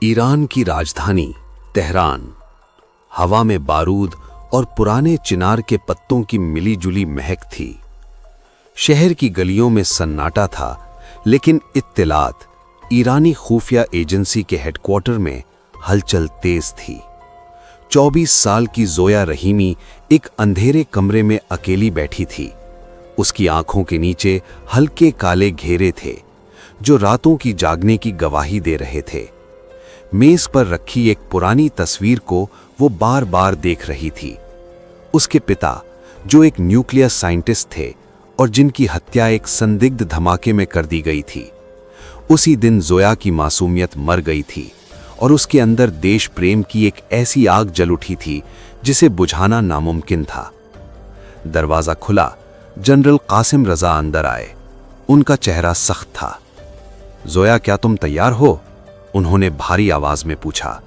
Iran की राजधानी Tehran. हवा में बारूद और पुराने चिनार के पत्तों की मिलीजुली महक थी। शहर की गलियों में सन्नाटा था, लेकिन इत्तलात ईरानी खुफिया एजेंसी के हेडक्वार्टर में हलचल तेज थी। 24 साल की जोया रहीमी एक अंधेरे कमरे में अकेली बैठी थी। उसकी आंखों के नीचे हल्के काले घेरे थे, जो रातों की जागने की गवाही दे रहे थे। मेज पर रखी एक पुरानी तस्वीर को वो बार बार देख रही थी। उसके पिता, जो एक न्यूक्लियर साइंटिस्ट थे और जिनकी हत्या एक संदिग्ध धमाके में कर दी गई थी। उसी दिन जोया की मासूमियत मर गई थी और उसके अंदर देश प्रेम की एक ऐसी आग जल उठी थी जिसे बुझाना नामुमकिन था। दरवाजा खुला। जनरल कासिम रजा अंदर आए। उनका चेहरा सख्त था। जोया, क्या तुम तैयार हो? उन्होंने भारी आवाज में पूछा।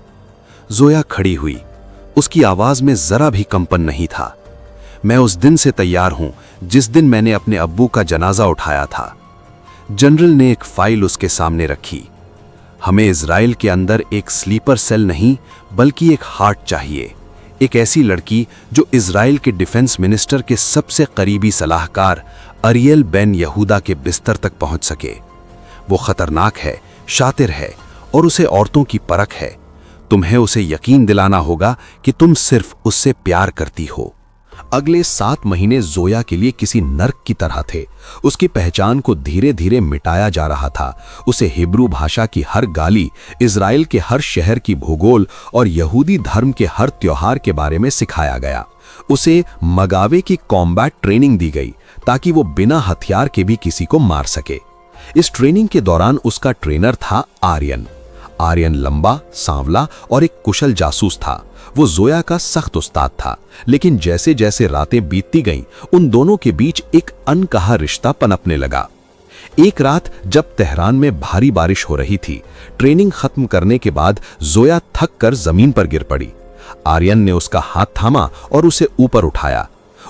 जोया खड़ी हुई। उसकी आवाज में जरा भी कंपन नहीं था। मैं उस दिन से तैयार हूं जिस दिन मैंने अपने अब्बू का जनाजा उठाया था। जनरल ने एक फाइल उसके सामने रखी। हमें इजराइल के अंदर एक स्लीपर सेल नहीं, बल्कि एक हार्ट चाहिए। एक ऐसी लड़की जो इजराइल के डिफेंस मिनिस्टर के सबसे करीबी सलाहकार अरियल बेन यहूदा के बिस्तर तक पहुंच सके। वो खतरनाक है, शातिर है और उसे औरतों की परख है। तुम्हें उसे यकीन दिलाना होगा कि तुम सिर्फ उससे प्यार करती हो। अगले 7 महीने जोया के लिए किसी नर्क की तरह थे। उसकी पहचान को धीरे धीरे मिटाया जा रहा था। उसे हिब्रू भाषा की हर गाली, इजराइल के हर शहर की भूगोल और यहूदी धर्म के हर त्योहार के बारे में सिखाया गया। उसे मगावे की कॉम्बैट ट्रेनिंग दी गई ताकि वो बिना हथियार के भी किसी को मार सके। इस ट्रेनिंग के दौरान उसका ट्रेनर था आर्यन। आर्यन लंबा, सांवला और एक कुशल जासूस था। वो जोया का सख्त उस्ताद था, लेकिन जैसे जैसे रातें बीतती गईं, उन दोनों के बीच एक अनकहा रिश्ता पनपने लगा। एक रात जब तेहरान में भारी बारिश हो रही थी, ट्रेनिंग खत्म करने के बाद जोया थक कर जमीन पर गिर पड़ी। आर्यन ने उसका हाथ थामा और उसे ऊपर उठाया।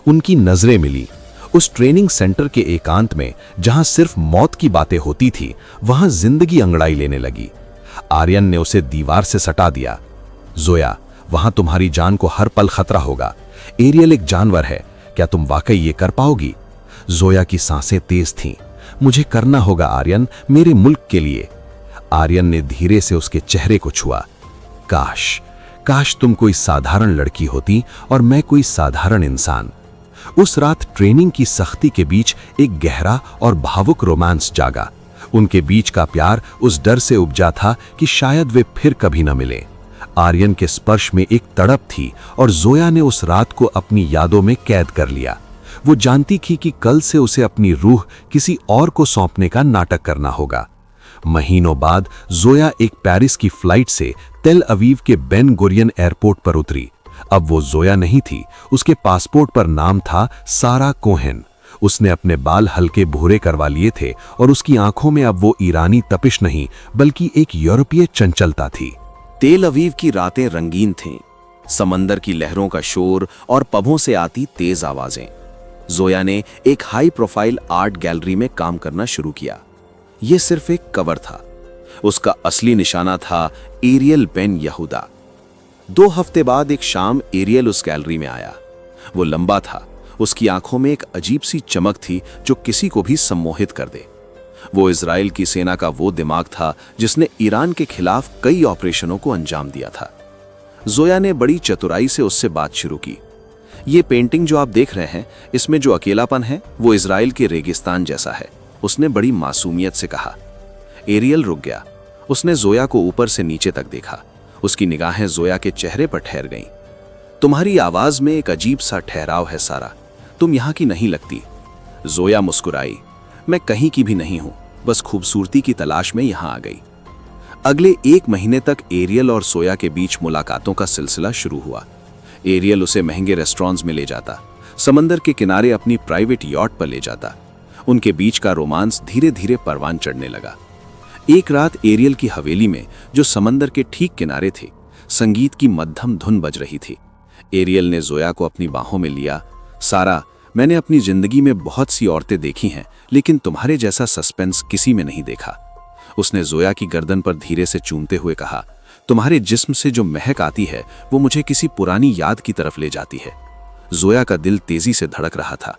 उनकी नजरें मिली। उस ट्रेनिंग सेंटर के एकांत में, जहां सिर्फ मौत की बातें होती थी, वहां जिंदगी अंगड़ाई लेने लगी। आर्यन ने उसे दीवार से सटा दिया। जोया, वहां तुम्हारी जान को हर पल खतरा होगा। एरियल एक जानवर है। क्या तुम वाकई ये कर पाओगी? जोया की सांसें तेज थीं। मुझे करना होगा आर्यन, मेरे मुल्क के लिए। आर्यन ने धीरे से उसके चेहरे को छुआ। काश तुम कोई साधारण लड़की होती और मैं कोई साधारण इंसान। उस रात ट्रेनिंग की सख्ती के बीच एक गहरा और भावुक रोमांस जागा। उनके बीच का प्यार उस डर से उपजा था कि शायद वे फिर कभी न मिले। आर्यन के स्पर्श में एक तड़प थी और जोया ने उस रात को अपनी यादों में कैद कर लिया। वो जानती थी कि कल से उसे अपनी रूह किसी और को सौंपने का नाटक करना होगा। महीनों बाद जोया एक पेरिस की फ्लाइट से तेल अवीव के बेन गुरियन एयरपोर्ट पर उतरी। अब वो जोया नहीं थी। उसके पासपोर्ट पर नाम था सारा कोहेन। उसने अपने बाल हल्के भूरे करवा लिए थे और उसकी आंखों में अब वो ईरानी तपिश नहीं, बल्कि एक यूरोपीय चंचलता थी। तेल अवीव की रातें रंगीन थीं। समंदर की लहरों का शोर और पबों से आती तेज आवाजें। जोया ने एक हाई प्रोफाइल आर्ट गैलरी में काम करना शुरू किया। यह सिर्फ एक कवर था। उसका असली निशाना था एरियल बेन यहूदा। 2 हफ्ते बाद एक शाम एरियल उस गैलरी में आया। वो लंबा था। उसकी आंखों में एक अजीब सी चमक थी जो किसी को भी सम्मोहित कर दे। वो इजराइल की सेना का वो दिमाग था जिसने ईरान के खिलाफ कई ऑपरेशनों को अंजाम दिया था। जोया ने बड़ी चतुराई से उससे बात शुरू की। ये पेंटिंग जो आप देख रहे हैं, इसमें जो अकेलापन है वो इजराइल के रेगिस्तान जैसा है, उसने बड़ी मासूमियत से कहा। एरियल रुक गया। उसने जोया को ऊपर से नीचे तक देखा। उसकी निगाहें जोया के चेहरे पर ठहर गईं। तुम्हारी आवाज में एक अजीब सा ठहराव है सारा। तुम यहां की नहीं लगती। जोया मुस्कुराई। मैं कहीं की भी नहीं हूं, बस खूबसूरती की तलाश में यहां आ गई। अगले 1 महीने तक एरियल और जोया के बीच मुलाकातों का सिलसिला शुरू हुआ। एरियल उसे महंगे रेस्टोरेंट्स में ले जाता, समंदर के किनारे अपनी प्राइवेट यॉट पर ले जाता। उनके बीच का रोमांस धीरे धीरे परवान चढ़ने लगा। एक रात एरियल की हवेली में, जो समंदर के ठीक किनारे थी, संगीत की मध्यम धुन बज रही थी। एरियल ने जोया को अपनी बाहों में लिया। सारा, मैंने अपनी जिंदगी में बहुत सी औरतें देखी हैं, लेकिन तुम्हारे जैसा सस्पेंस किसी में नहीं देखा। उसने जोया की गर्दन पर धीरे से चूमते हुए कहा, तुम्हारे जिस्म से जो महक आती है वो मुझे किसी पुरानी याद की तरफ ले जाती है। जोया का दिल तेजी से धड़क रहा था।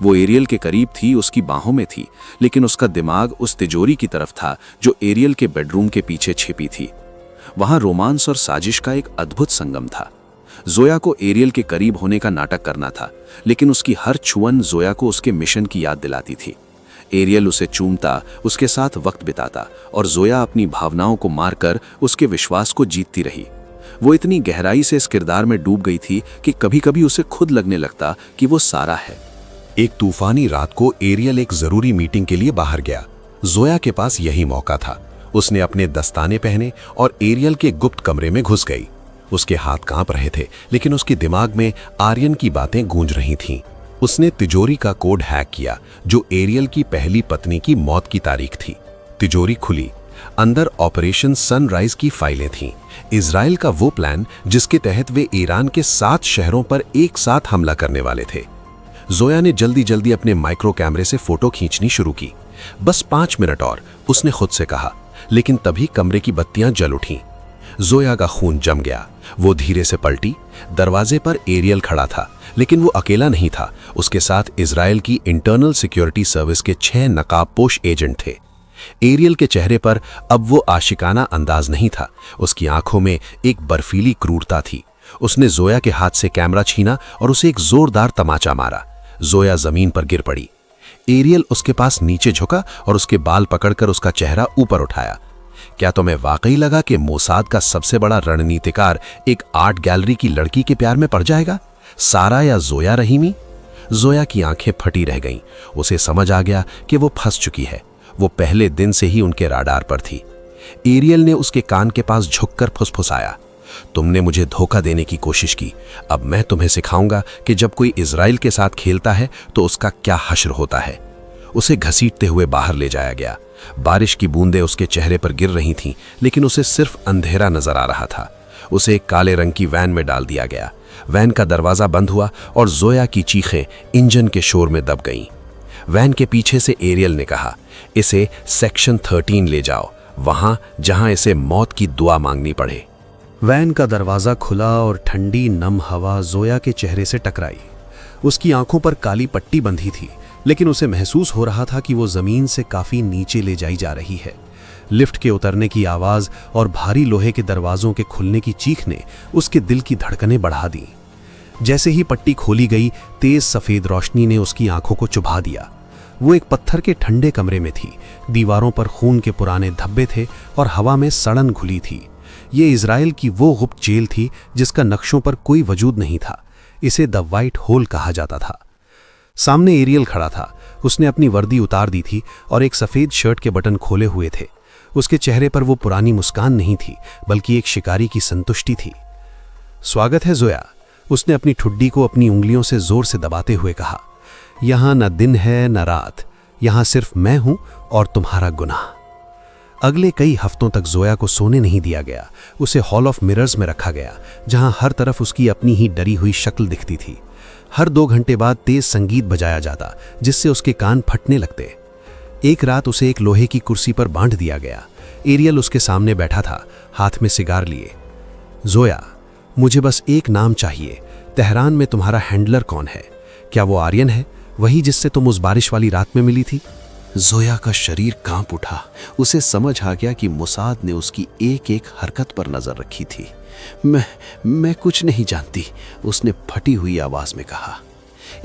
वो एरियल के करीब थी, उसकी बाहों में थी, लेकिन उसका दिमाग उस तिजोरी की तरफ था जो एरियल के बेडरूम के पीछे छिपी थी। वहां रोमांस और साजिश का एक अद्भुत संगम था। जोया को एरियल के करीब होने का नाटक करना था, लेकिन उसकी हर छुअन जोया को उसके मिशन की याद दिलाती थी। एरियल उसे चूमता, उसके साथ वक्त बिताता और जोया अपनी भावनाओं को मारकर उसके विश्वास को जीतती रही। वो इतनी गहराई से इस किरदार में डूब गई थी कि कभी-कभी उसे खुद लगने लगता कि वो सारा है। एक तूफानी रात को एरियल एक जरूरी मीटिंग के लिए बाहर गया। जोया के पास यही मौका था। उसने अपने दस्ताने पहने और एरियल के गुप्त कमरे में घुस गई। उसके हाथ कांप रहे थे, लेकिन उसके दिमाग में आर्यन की बातें गूंज रही थीं। उसने तिजोरी का कोड हैक किया जो एरियल की पहली पत्नी की मौत की तारीख थी। तिजोरी खुली, अंदर ऑपरेशन सनराइज की फाइलें थीं। इजराइल का वो प्लान जिसके तहत वे ईरान के 7 शहरों पर एक साथ हमला करने वाले थे। जोया ने जल्दी जल्दी अपने माइक्रो कैमरे से फोटो खींचनी शुरू की। बस 5 मिनट और, उसने खुद से कहा, लेकिन तभी कमरे की बत्तियां जल उठीं। जोया का खून जम गया। वो धीरे से पलटी। दरवाजे पर एरियल खड़ा था, लेकिन वो अकेला नहीं था। उसके साथ इजराइल की इंटरनल सिक्योरिटी सर्विस के 6 नकाबपोश एजेंट थे। एरियल के चेहरे पर अब वो आशिकाना अंदाज नहीं था। उसकी आंखों में एक बर्फीली क्रूरता थी। उसने जोया के हाथ से कैमरा छीना और उसे एक जोरदार तमाचा मारा। जोया जमीन पर गिर पड़ी। एरियल उसके पास नीचे झुका और उसके बाल पकड़कर उसका चेहरा ऊपर उठाया। क्या तुम्हें वाकई लगा कि मोसाद का सबसे बड़ा रणनीतिकार एक आर्ट गैलरी की लड़की के प्यार में पड़ जाएगा? सारा या जोया रहीमी? जोया की आंखें फटी रह गईं। उसे समझ आ गया कि वो फंस चुकी है। वो पहले दिन से ही उनके राडार पर थी। एरियल ने उसके कान के पास झुककर फुसफुसाया, तुमने मुझे धोखा देने की कोशिश की। अब मैं तुम्हें सिखाऊंगा कि जब कोई इजराइल के साथ खेलता है तो उसका क्या हश्र होता है। उसे घसीटते हुए बाहर ले जाया गया। बारिश की बूंदें उसके चेहरे पर गिर रही थीं, लेकिन उसे सिर्फ अंधेरा नजर आ रहा था। उसे एक काले रंग की वैन में डाल दिया गया। वैन का दरवाजा बंद हुआ और जोया की चीखें इंजन के शोर में दब गईं। वैन के पीछे से एरियल ने कहा, इसे सेक्शन 13 ले जाओ, वहां जहां इसे मौत की दुआ मांगनी पड़े। वैन का दरवाज़ा खुला और ठंडी नम हवा जोया के चेहरे से टकराई। उसकी आंखों पर काली पट्टी बंधी थी, लेकिन उसे महसूस हो रहा था कि वो ज़मीन से काफ़ी नीचे ले जाई जा रही है। लिफ्ट के उतरने की आवाज़ और भारी लोहे के दरवाज़ों के खुलने की चीख ने उसके दिल की धड़कनें बढ़ा दी। जैसे ही पट्टी खोली गई, तेज़ सफ़ेद रोशनी ने उसकी आंखों को चुभा दिया। वो एक पत्थर के ठंडे कमरे में थी। दीवारों पर खून के पुराने धब्बे थे और हवा में सड़न घुली थी। ये इजराइल की वो गुप्त जेल थी जिसका नक्शों पर कोई वजूद नहीं था। इसे द वाइट होल कहा जाता था। सामने एरियल खड़ा था। उसने अपनी वर्दी उतार दी थी और एक सफ़ेद शर्ट के बटन खोले हुए थे। उसके चेहरे पर वो पुरानी मुस्कान नहीं थी, बल्कि एक शिकारी की संतुष्टि थी। स्वागत है जोया, उसने अपनी ठुड्डी को अपनी उंगलियों से जोर से दबाते हुए कहा। यहाँ न दिन है न रात, यहाँ सिर्फ मैं हूं और तुम्हारा गुनाह। अगले कई हफ्तों तक जोया को सोने नहीं दिया गया। उसे हॉल ऑफ मिरर्स में रखा गया, जहां हर तरफ उसकी अपनी ही डरी हुई शक्ल दिखती थी। हर 2 घंटे बाद तेज संगीत बजाया जाता, जिससे उसके कान फटने लगते। एक रात उसे एक लोहे की कुर्सी पर बांध दिया गया। एरियल उसके सामने बैठा था, हाथ में सिगार लिए। जोया, मुझे बस एक नाम चाहिए। तेहरान में तुम्हारा हैंडलर कौन है? क्या वो आर्यन है, वही जिससे तुम उस बारिश वाली रात में मिली थी? जोया का शरीर कांप उठा। उसे समझ आ गया कि मोसाद ने उसकी एक एक हरकत पर नजर रखी थी। मैं कुछ नहीं जानती, उसने फटी हुई आवाज में कहा।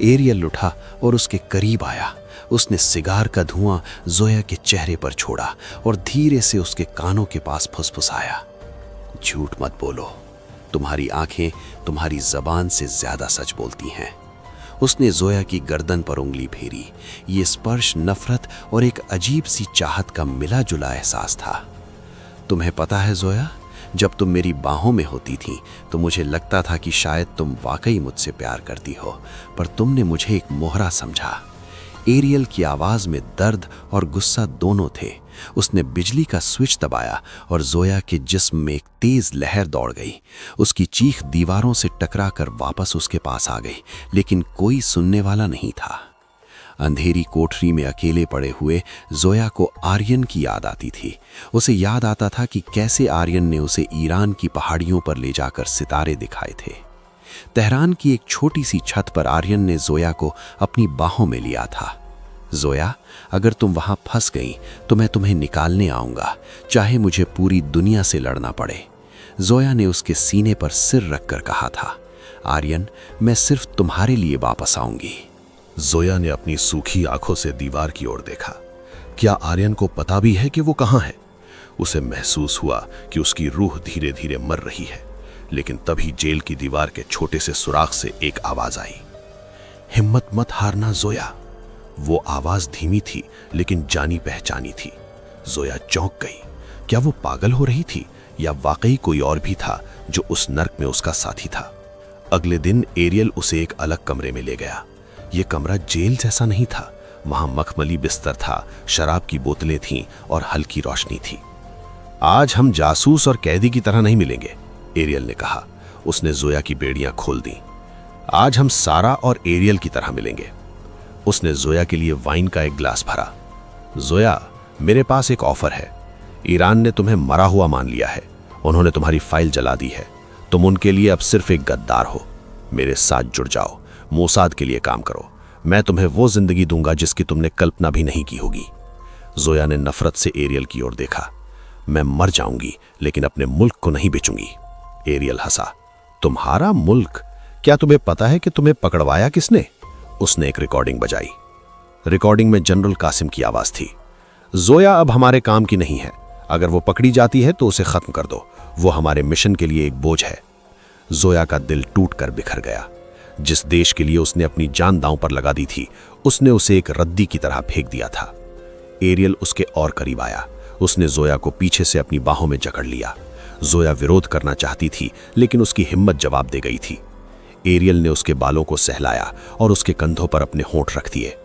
एरियल उठा और उसके करीब आया। उसने सिगार का धुआं जोया के चेहरे पर छोड़ा और धीरे से उसके कानों के पास फुसफुसाया, झूठ मत बोलो, तुम्हारी आंखें तुम्हारी जबान से ज्यादा सच बोलती हैं। उसने जोया की गर्दन पर उंगली फेरी। ये स्पर्श नफरत और एक अजीब सी चाहत का मिला जुला एहसास था। तुम्हें पता है जोया, जब तुम मेरी बाहों में होती थी तो मुझे लगता था कि शायद तुम वाकई मुझसे प्यार करती हो, पर तुमने मुझे एक मोहरा समझा। एरियल की आवाज में दर्द और गुस्सा दोनों थे। उसने बिजली का स्विच दबाया और जोया के जिस्म में एक तेज लहर दौड़ गई। उसकी चीख दीवारों से टकराकर वापस उसके पास आ गई, लेकिन कोई सुनने वाला नहीं था। अंधेरी कोठरी में अकेले पड़े हुए जोया को आर्यन की याद आती थी। उसे याद आता था कि कैसे आर्यन ने उसे ईरान की पहाड़ियों पर ले जाकर सितारे दिखाए थे। तेहरान की एक छोटी सी छत पर आर्यन ने जोया को अपनी बाहों में लिया था। जोया, अगर तुम वहां फंस गई तो मैं तुम्हें निकालने आऊंगा, चाहे मुझे पूरी दुनिया से लड़ना पड़े। जोया ने उसके सीने पर सिर रखकर कहा था, आर्यन, मैं सिर्फ तुम्हारे लिए वापस आऊंगी। जोया ने अपनी सूखी आंखों से दीवार की ओर देखा। क्या आर्यन को पता भी है कि वो कहां है? उसे महसूस हुआ कि उसकी रूह धीरे धीरे मर रही है। लेकिन तभी जेल की दीवार के छोटे से सुराख से एक आवाज आई, हिम्मत मत हारना जोया। वो आवाज धीमी थी लेकिन जानी पहचानी थी। जोया चौंक गई। क्या वो पागल हो रही थी या वाकई कोई और भी था जो उस नर्क में उसका साथी था? अगले दिन एरियल उसे एक अलग कमरे में ले गया। ये कमरा जेल जैसा नहीं था। वहां मखमली बिस्तर था, शराब की बोतलें थीं और हल्की रोशनी थी। आज हम जासूस और कैदी की तरह नहीं मिलेंगे, एरियल ने कहा। उसने जोया की बेड़ियां खोल दी। आज हम सारा और एरियल की तरह मिलेंगे। उसने जोया के लिए वाइन का एक ग्लास भरा। जोया, मेरे पास एक ऑफर है। ईरान ने तुम्हें मरा हुआ मान लिया है। उन्होंने तुम्हारी फाइल जला दी है। तुम उनके लिए अब सिर्फ एक गद्दार हो। मेरे साथ जुड़ जाओ, मोसाद के लिए काम करो। मैं तुम्हें वो जिंदगी दूंगा जिसकी तुमने कल्पना भी नहीं की होगी। जोया ने नफरत से एरियल की ओर देखा। मैं मर जाऊंगी लेकिन अपने मुल्क को नहीं बेचूंगी। एरियल हंसा। तुम्हारा मुल्क? क्या तुम्हें पता है कि तुम्हें पकड़वाया किसने? उसने एक रिकॉर्डिंग बजाई। रिकॉर्डिंग में जनरल कासिम की आवाज थी। जोया अब हमारे काम की नहीं है। अगर वो पकड़ी जाती है तो उसे खत्म कर दो। वो हमारे मिशन के लिए एक बोझ है। जोया का दिल टूटकर बिखर गया। जिस देश के लिए उसने अपनी जान दांव पर लगा दी थी, उसने उसे एक रद्दी की तरह फेंक दिया था। एरियल उसके और करीब आया। उसने जोया को पीछे से अपनी बाहों में जकड़ लिया। जोया विरोध करना चाहती थी लेकिन उसकी हिम्मत जवाब दे गई थी। एरियल ने उसके बालों को सहलाया और उसके कंधों पर अपने होंठ रख दिए।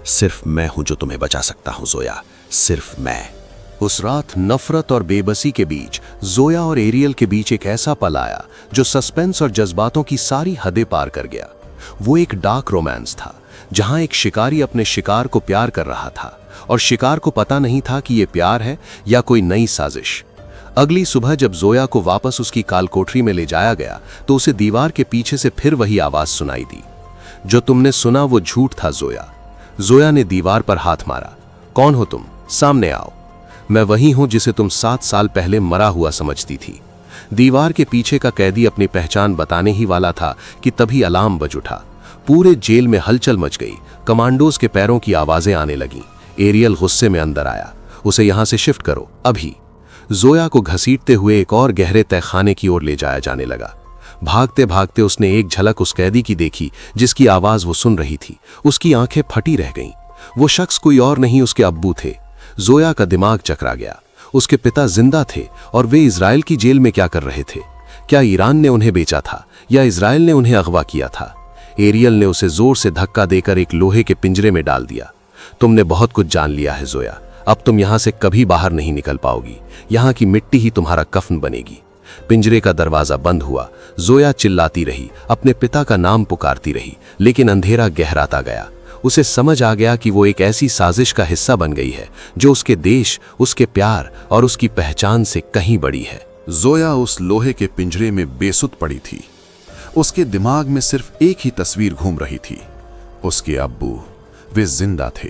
सिर्फ मैं हूं जो तुम्हें बचा सकता हूं जोया, सिर्फ मैं। उस रात नफरत और बेबसी के बीच जोया और एरियल के बीच एक ऐसा पल आया जो सस्पेंस और जज्बातों की सारी हदें पार कर गया। वो एक डार्क रोमांस था जहां एक शिकारी अपने शिकार को प्यार कर रहा था और शिकार को पता नहीं था कि ये प्यार है या कोई नई साजिश। अगली सुबह जब जोया को वापस उसकी कालकोठरी में ले जाया गया तो उसे दीवार के पीछे से फिर वही आवाज सुनाई दी, जो तुमने सुना वो झूठ था जोया। जोया ने दीवार पर हाथ मारा। कौन हो तुम? सामने आओ। मैं वही हूं जिसे तुम 7 साल पहले मरा हुआ समझती थी। दीवार के पीछे का कैदी अपनी पहचान बताने ही वाला था कि तभी अलार्म बज उठा। पूरे जेल में हलचल मच गई। कमांडोज के पैरों की आवाजें आने लगीं। एरियल गुस्से में अंदर आया। उसे यहां से शिफ्ट करो, अभी। जोया को घसीटते हुए एक और गहरे तहखाने की ओर ले जाया जाने लगा। भागते भागते उसने एक झलक उस कैदी की देखी जिसकी आवाज वो सुन रही थी। उसकी आंखें फटी रह गईं। वो शख्स कोई और नहीं, उसके अब्बू थे। जोया का दिमाग चकरा गया। उसके पिता जिंदा थे और वे इजराइल की जेल में क्या कर रहे थे? क्या ईरान ने उन्हें बेचा था या इजराइल ने उन्हें अगवा किया था? एरियल ने उसे जोर से धक्का देकर एक लोहे के पिंजरे में डाल दिया। तुमने बहुत कुछ जान लिया है जोया। अब तुम यहां से कभी बाहर नहीं निकल पाओगी। यहां की मिट्टी ही तुम्हारा कफन बनेगी। पिंजरे का दरवाजा बंद हुआ। जोया चिल्लाती रही, अपने पिता का नाम पुकारती रही, लेकिन अंधेरा गहराता गया। उसे समझ आ गया कि वो एक ऐसी साजिश का हिस्सा बन गई है जो उसके देश, उसके प्यार और उसकी पहचान से कहीं बड़ी है। जोया उस लोहे के पिंजरे में बेसुध पड़ी थी। उसके दिमाग में सिर्फ एक ही तस्वीर घूम रही थी, उसके अब्बू। वे जिंदा थे।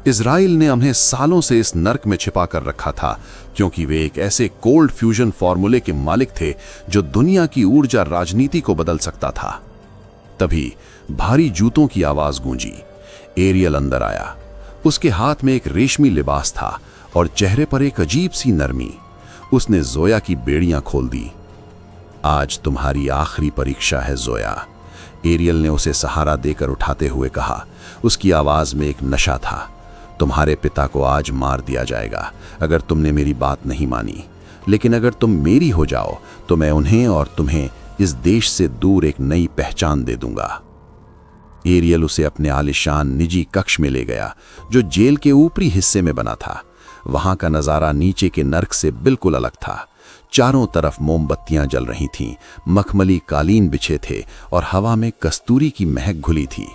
इजराइल ने उन्हें सालों से इस नर्क में छिपा कर रखा था क्योंकि वे एक ऐसे कोल्ड फ्यूजन फॉर्मूले के मालिक थे जो दुनिया की ऊर्जा राजनीति को बदल सकता था। तभी भारी जूतों की आवाज गूंजी। एरियल अंदर आया। उसके हाथ में एक रेशमी लिबास था और चेहरे पर एक अजीब सी नरमी। उसने जोया की बेड़ियां खोल दी। आज तुम्हारी आखिरी परीक्षा है जोया, एरियल ने उसे सहारा देकर उठाते हुए कहा। उसकी आवाज में एक नशा था। तुम्हारे पिता को आज मार दिया जाएगा अगर तुमने मेरी बात नहीं मानी, लेकिन अगर तुम मेरी हो जाओ तो मैं उन्हें और तुम्हें इस देश से दूर एक नई पहचान दे दूंगा। एरियल उसे अपने आलिशान निजी कक्ष में ले गया जो जेल के ऊपरी हिस्से में बना था। वहां का नजारा नीचे के नर्क से बिल्कुल अलग था। चारों तरफ मोमबत्तियां जल रही थीं, मखमली कालीन बिछे थे और हवा में कस्तूरी की महक घुली थी।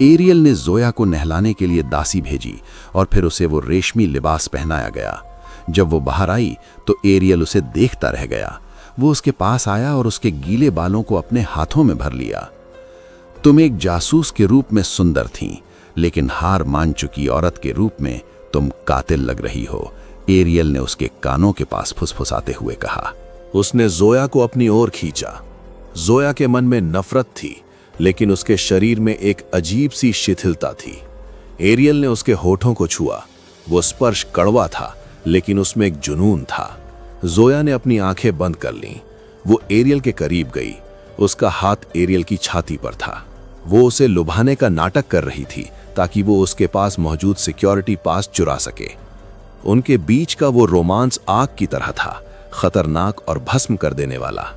एरियल ने जोया को नहलाने के लिए दासी भेजी और फिर उसे वो रेशमी लिबास पहनाया गया। जब वो बाहर आई तो एरियल उसे देखता रह गया। वो उसके पास आया और उसके गीले बालों को अपने हाथों में भर लिया। तुम एक जासूस के रूप में सुंदर थीं, लेकिन हार मान चुकी औरत के रूप में तुम कातिल लग रही हो, एरियल ने उसके कानों के पास फुसफुसाते हुए कहा। उसने जोया को अपनी ओर खींचा। जोया के मन में नफरत थी, लेकिन उसके शरीर में एक अजीब सी शिथिलता थी। एरियल ने उसके होठों को छुआ। वो स्पर्श कड़वा था, लेकिन उसमें एक जुनून था। जोया ने अपनी आंखें बंद कर लीं। वो एरियल के करीब गई। उसका हाथ एरियल की छाती पर था। वो उसे लुभाने का नाटक कर रही थी ताकि वो उसके पास मौजूद सिक्योरिटी पास चुरा सके। उनके बीच का वो रोमांस आग की तरह था, खतरनाक और भस्म कर देने वाला।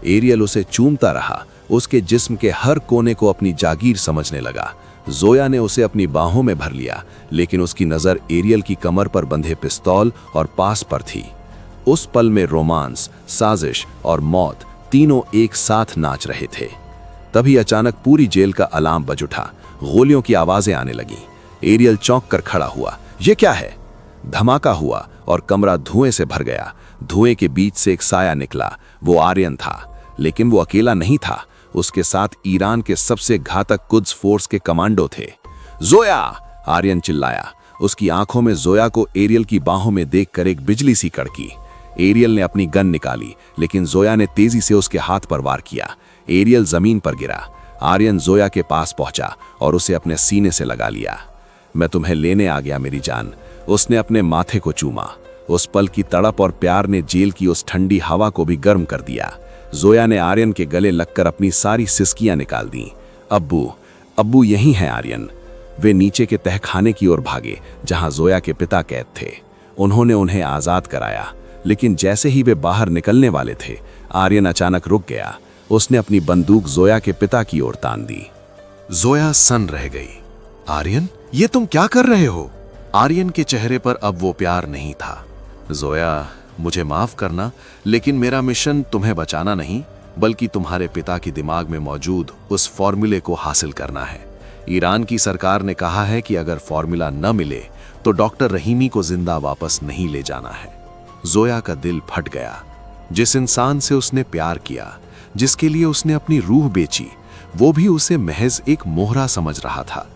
एरियल उसे चूमता रहा, उसके जिस्म के हर कोने को अपनी जागीर समझने लगा। जोया ने उसे अपनी बाहों में भर लिया, लेकिन उसकी नजर एरियल की कमर पर बंधे पिस्तौल और पास पर थी। उस पल में रोमांस, साजिश और मौत तीनों एक साथ नाच रहे थे। तभी अचानक पूरी जेल का अलार्म बज उठा। गोलियों की आवाजें आने लगीं। एरियल चौंक कर खड़ा हुआ। ये क्या है? धमाका हुआ और कमरा धुएं से भर गया। धुएं के बीच से एक साया निकला। वो आर्यन था, लेकिन वो अकेला नहीं था। उसके साथ ईरान के सबसे घातक कुद्स फोर्स के कमांडो थे। जोया! आर्यन चिल्लाया। उसकी आंखों में जोया को एरियल की बाहों में देखकर एक बिजली सी कड़की। एरियल ने अपनी गन निकाली, लेकिन जोया ने तेजी से उसके हाथ पर वार किया। एरियल जमीन पर गिरा। आर्यन जोया के पास पहुंचा और उसे अपने सीने से लगा लिया। मैं तुम्हें लेने आ गया मेरी जान। उसने अपने माथे को चूमा। उस पल की तड़प और प्यार ने जेल की उस ठंडी हवा को भी गर्म कर दिया। जोया ने आर्यन के गले लगकर अपनी सारी सिसकियां निकाल दी। अब्बू, अब्बू यही हैं आर्यन। वे नीचे के तहखाने की ओर भागे, जहां जोया के पिता कैद थे। उन्होंने उन्हें आजाद कराया, लेकिन जैसे ही वे बाहर निकलने वाले थे, आर्यन अचानक रुक गया। उसने अपनी बंदूक जोया के पिता की ओर तान दी। जोया सन्न रह गई। आर्यन, ये तुम क्या कर रहे हो? आर्यन के चेहरे पर अब वो प्यार नहीं था। जोया, मुझे माफ करना, लेकिन मेरा मिशन तुम्हें बचाना नहीं, बल्कि तुम्हारे पिता के दिमाग में मौजूद उस फॉर्मूले को हासिल करना है। ईरान की सरकार ने कहा है कि अगर फॉर्मूला न मिले तो डॉक्टर रहीमी को जिंदा वापस नहीं ले जाना है। जोया का दिल फट गया। जिस इंसान से उसने प्यार किया, जिसके लिए उसने अपनी रूह बेची, वो भी उसे महज एक मोहरा समझ रहा था।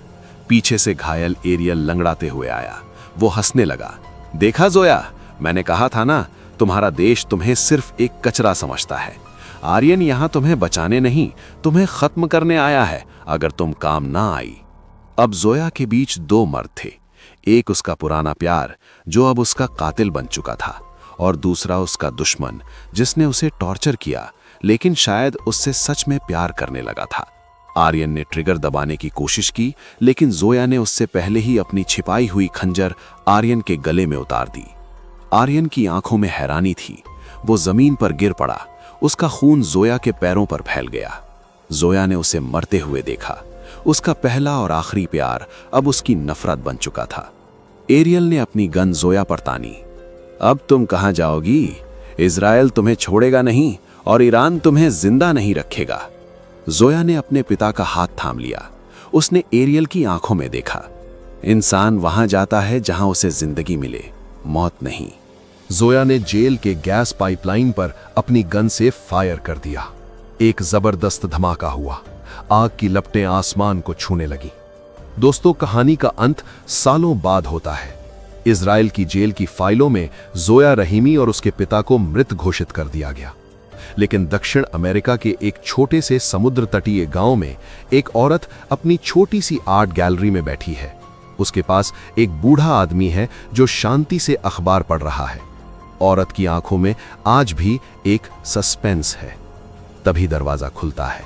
पीछे से घायल एरियल लंगड़ाते हुए आया। वो हंसने लगा। देखा जोया, मैंने कहा था ना, तुम्हारा देश तुम्हें सिर्फ एक कचरा समझता है। आर्यन यहां तुम्हें बचाने नहीं, तुम्हें खत्म करने आया है अगर तुम काम ना आई। अब जोया के बीच दो मर्द थे। एक उसका पुराना प्यार, जो अब उसका कातिल बन चुका था, और दूसरा उसका दुश्मन, जिसने उसे टॉर्चर किया, लेकिन शायद उससे सच में प्यार करने लगा था। आर्यन ने ट्रिगर दबाने की कोशिश की, लेकिन जोया ने उससे पहले ही अपनी छिपाई हुई खंजर आर्यन के गले में उतार दी। आर्यन की आंखों में हैरानी थी। वो जमीन पर गिर पड़ा। उसका खून जोया के पैरों पर फैल गया। जोया ने उसे मरते हुए देखा। उसका पहला और आखिरी प्यार अब उसकी नफरत बन चुका था। एरियल ने अपनी गन जोया पर तानी। अब तुम कहां जाओगी? इजराइल तुम्हें छोड़ेगा नहीं और ईरान तुम्हें जिंदा नहीं रखेगा। जोया ने अपने पिता का हाथ थाम लिया। उसने एरियल की आंखों में देखा। इंसान वहां जाता है जहां उसे जिंदगी मिले, मौत नहीं। जोया ने जेल के गैस पाइपलाइन पर अपनी गन से फायर कर दिया। एक जबरदस्त धमाका हुआ। आग की लपटें आसमान को छूने लगी। दोस्तों, कहानी का अंत सालों बाद होता है। इजराइल की जेल की फाइलों में जोया रहीमी और उसके पिता को मृत घोषित कर दिया गया। लेकिन दक्षिण अमेरिका के एक छोटे से समुद्र तटीय गांव में एक औरत अपनी छोटी सी आर्ट गैलरी में बैठी है। उसके पास एक बूढ़ा आदमी है जो शांति से अखबार पढ़ रहा है। औरत की आंखों में आज भी एक सस्पेंस है। तभी दरवाजा खुलता है।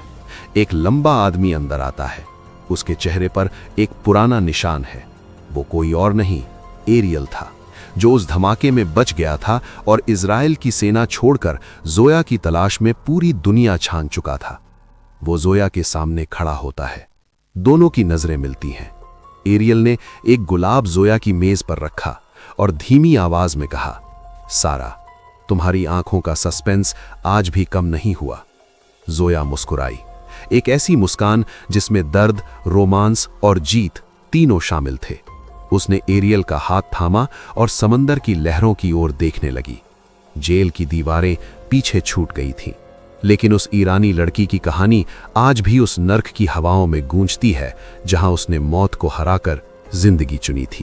एक लंबा आदमी अंदर आता है। उसके चेहरे पर एक पुराना निशान है। वो कोई और नहीं, एरियल था, जो उस धमाके में बच गया था और इजराइल की सेना छोड़कर जोया की तलाश में पूरी दुनिया छान चुका था। वो जोया के सामने खड़ा होता है। दोनों की नजरें मिलती हैं। एरियल ने एक गुलाब जोया की मेज पर रखा और धीमी आवाज में कहा, सारा, तुम्हारी आंखों का सस्पेंस आज भी कम नहीं हुआ। जोया मुस्कुराई। एक ऐसी मुस्कान जिसमें दर्द, रोमांस और जीत तीनों शामिल थे। उसने एरियल का हाथ थामा और समंदर की लहरों की ओर देखने लगी। जेल की दीवारें पीछे छूट गई थीं, लेकिन उस ईरानी लड़की की कहानी आज भी उस नर्क की हवाओं में गूंजती है जहां उसने मौत को हराकर जिंदगी चुनी थी।